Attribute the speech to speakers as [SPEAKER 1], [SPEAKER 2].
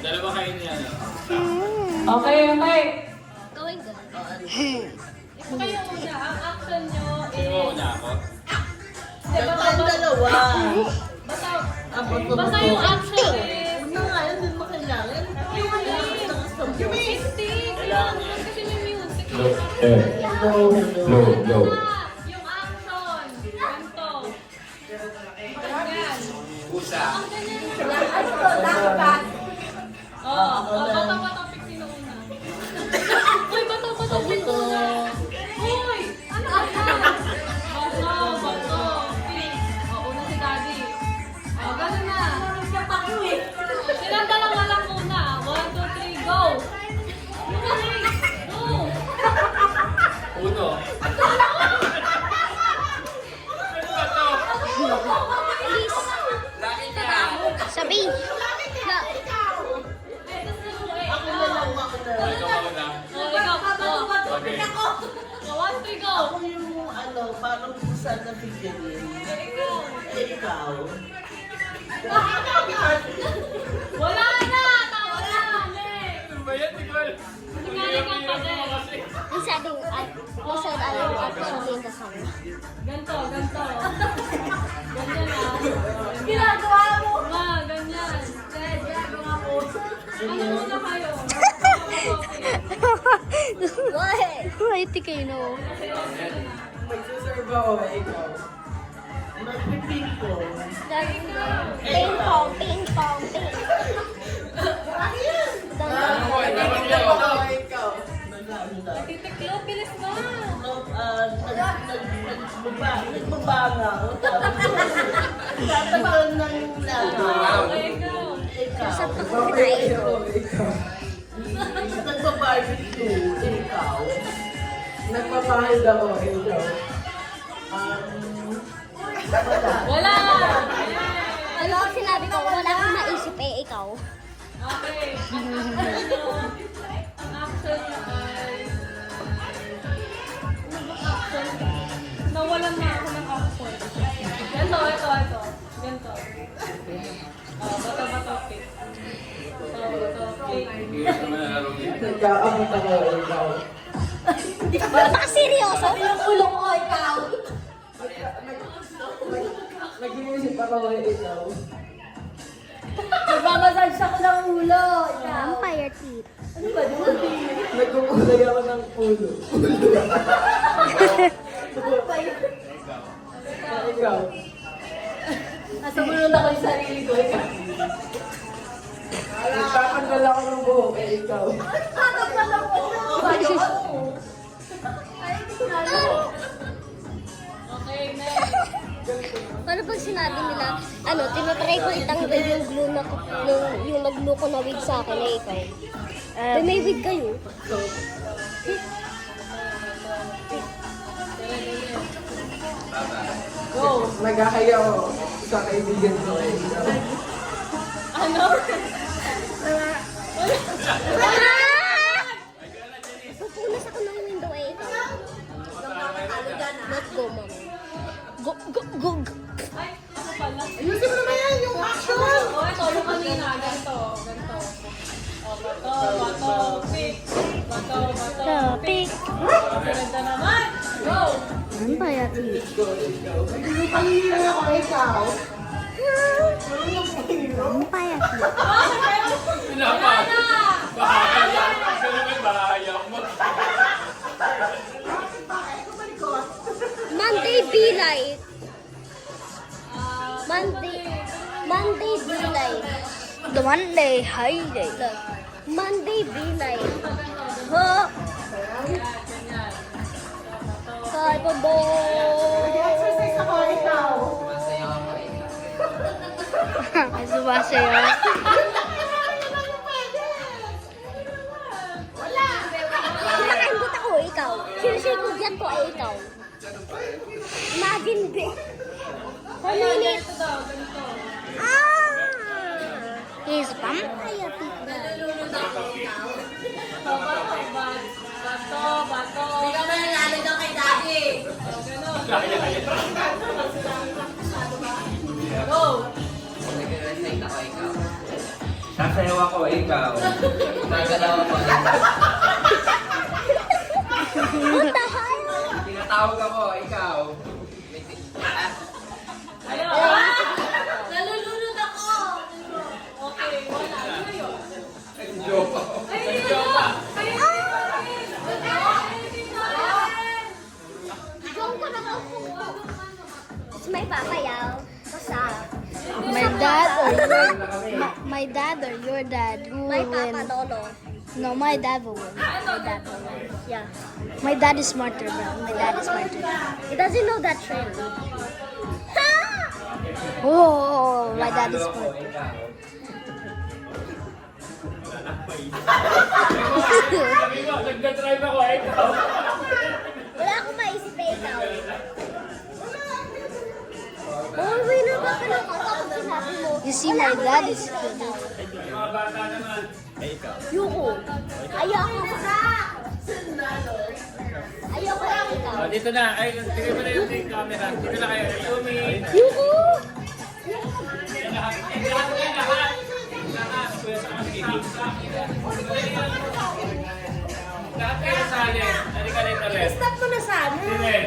[SPEAKER 1] Dalawa kayo niya.
[SPEAKER 2] Okay, okay.
[SPEAKER 3] Gawin ko.
[SPEAKER 2] Kayo una, ang action nyo
[SPEAKER 1] Sino mo
[SPEAKER 2] is...
[SPEAKER 1] na ako?
[SPEAKER 4] Dalawa.
[SPEAKER 2] Basta yung action is...
[SPEAKER 4] Ano nga yun, din mo kailangan.
[SPEAKER 2] Yung stick. Kailangan naman kasi may music.
[SPEAKER 1] Low.
[SPEAKER 2] Yung action. Ganito. Ganyan.
[SPEAKER 1] Pusa.
[SPEAKER 2] Ang ganyan. Bato, pick sino una. Uy, bato, pick una. Uy, ano bato, pick. Una si Daddy. Ganun na. Silang dalawa lang muna. 1, 2, 3, go! Go!
[SPEAKER 1] Uno. Laki ka.
[SPEAKER 3] Sabi.
[SPEAKER 1] Ikaw muna. Okay.
[SPEAKER 2] 1, 3, go!
[SPEAKER 4] Ako yung ano, parang pusa na figurine. Ikaw.
[SPEAKER 2] Wala na! Tawa na! Next!
[SPEAKER 1] Ano ba yan? Tigol.
[SPEAKER 2] Galing ka pa din.
[SPEAKER 3] Masyadong ayaw sabihin kasama.
[SPEAKER 2] Ganto. Ganyan ah. Ginagawa mo! Ma, ganyan. Ginagawa mo. Ano muna kayo?
[SPEAKER 3] Why? Tikay no.
[SPEAKER 4] Magsaserve ako, ikaw. Magpiping ko.
[SPEAKER 3] Ping pong, ping pong, ping.
[SPEAKER 4] Ikaw.
[SPEAKER 2] Titiklo, bilis na.
[SPEAKER 4] Nagbabanga ako. Tatagal ng lagaw.
[SPEAKER 2] Okay, go.
[SPEAKER 3] Sa
[SPEAKER 4] Ikaw.
[SPEAKER 3] pagkakatayin ko.
[SPEAKER 4] Nagbabarbecue. Ikaw.
[SPEAKER 5] Nagpapahid ako, ikaw.
[SPEAKER 2] Wala!
[SPEAKER 3] Ano ang sinabi ko? Wala akong naisip ikaw.
[SPEAKER 2] Okay. Ang action ay... Action. Nawalan na ako ng action. Ito. Ganito. Bato, pick. Bato, pick.
[SPEAKER 1] Hindi ko naman nalaro dito.
[SPEAKER 5] Nagkakamot ako, ikaw.
[SPEAKER 3] Seryoso?
[SPEAKER 2] Yung ulo ko, ikaw.
[SPEAKER 5] Nag-iisip ako, ikaw.
[SPEAKER 2] Nagmamassage ako ng ulo.
[SPEAKER 3] Vampire teeth.
[SPEAKER 2] Ano ba?
[SPEAKER 5] Nagkukulay ako ng ulo. Ikaw.
[SPEAKER 2] Nasa bulong ako yung sarili ko. Ikaw.
[SPEAKER 5] Nagtatanggal ako ng buhok, ikaw.
[SPEAKER 2] Okay, next.
[SPEAKER 3] Paano pag sinabi nila, tinatry ko itanggal yung glue na, yung nag-glue ko na wig sa akin na ikaw. May wig kayo.
[SPEAKER 2] Go.
[SPEAKER 5] Nagkakaya ako sa kaibigan ko, ikaw.
[SPEAKER 2] Ano?
[SPEAKER 3] Pupunas ako ng window ikaw. Let's go, mama. Go.
[SPEAKER 2] Ay, ako pala.
[SPEAKER 4] Ayusin mo naman yan, yung action!
[SPEAKER 2] Ito, yung kanina. Ganito. Bato, pick. Bato, pick. Ganda naman. Go!
[SPEAKER 3] Vampire teeth.
[SPEAKER 4] Kanina ako, ikaw.
[SPEAKER 3] Vampire teeth.
[SPEAKER 1] Pinapa. Bahaya. Ganun may bahaya.
[SPEAKER 3] Monday be like. Monday be like. The Monday holiday. Monday be like. Huh?
[SPEAKER 2] Ganyan.
[SPEAKER 3] Kay Pabo.
[SPEAKER 4] Exercise ako, ikaw.
[SPEAKER 3] Ay, sumasayo. Nakaimbot ako, ikaw. Sinusikod yan ko ay ikaw. Imagine, be.
[SPEAKER 2] Ayan,
[SPEAKER 3] Minute.
[SPEAKER 2] ganito daw. Ganito.
[SPEAKER 3] He's vampire teeth na.
[SPEAKER 2] Bato.
[SPEAKER 4] Hindi ka mananalo daw kay Daddy.
[SPEAKER 2] Ganun. Go!
[SPEAKER 5] Sasayaw ako, ikaw. Gagalaw ako.
[SPEAKER 3] What the hell?
[SPEAKER 5] Tinatawag ako, ikaw.
[SPEAKER 2] Nalulunod ako. Okay, wala. Ano yun?
[SPEAKER 5] Joke.
[SPEAKER 3] Joke ko na ako. It's my papayaw. Basta.
[SPEAKER 6] My dad or my dad or your dad? Who
[SPEAKER 3] My
[SPEAKER 6] will
[SPEAKER 3] papa
[SPEAKER 6] win?
[SPEAKER 3] lolo.
[SPEAKER 6] No, my dad will win.
[SPEAKER 3] My dad lolo. Yeah.
[SPEAKER 6] My dad is smarter, bro. My dad is smarter.
[SPEAKER 3] He doesn't know that trend.
[SPEAKER 6] Oh, my dad is smarter.
[SPEAKER 1] Sabi mo, nagda-drive ako, ikaw.
[SPEAKER 3] Wala akong maisip eh, ikaw. Oh, winner ba ka ng kanta kung sinabi mo?
[SPEAKER 6] You see, my dad is good.
[SPEAKER 1] Mga bata naman.
[SPEAKER 3] Yuko. Ayoko. Ayoko lang ikaw.
[SPEAKER 1] Oh, dito na. Ay, tigay mo na yung camera. Dito na kayo. Yumi.
[SPEAKER 3] Yuko!
[SPEAKER 1] Lahat kayo sali. Halika na ito rin.
[SPEAKER 3] Stop mo na sana.
[SPEAKER 1] Sige.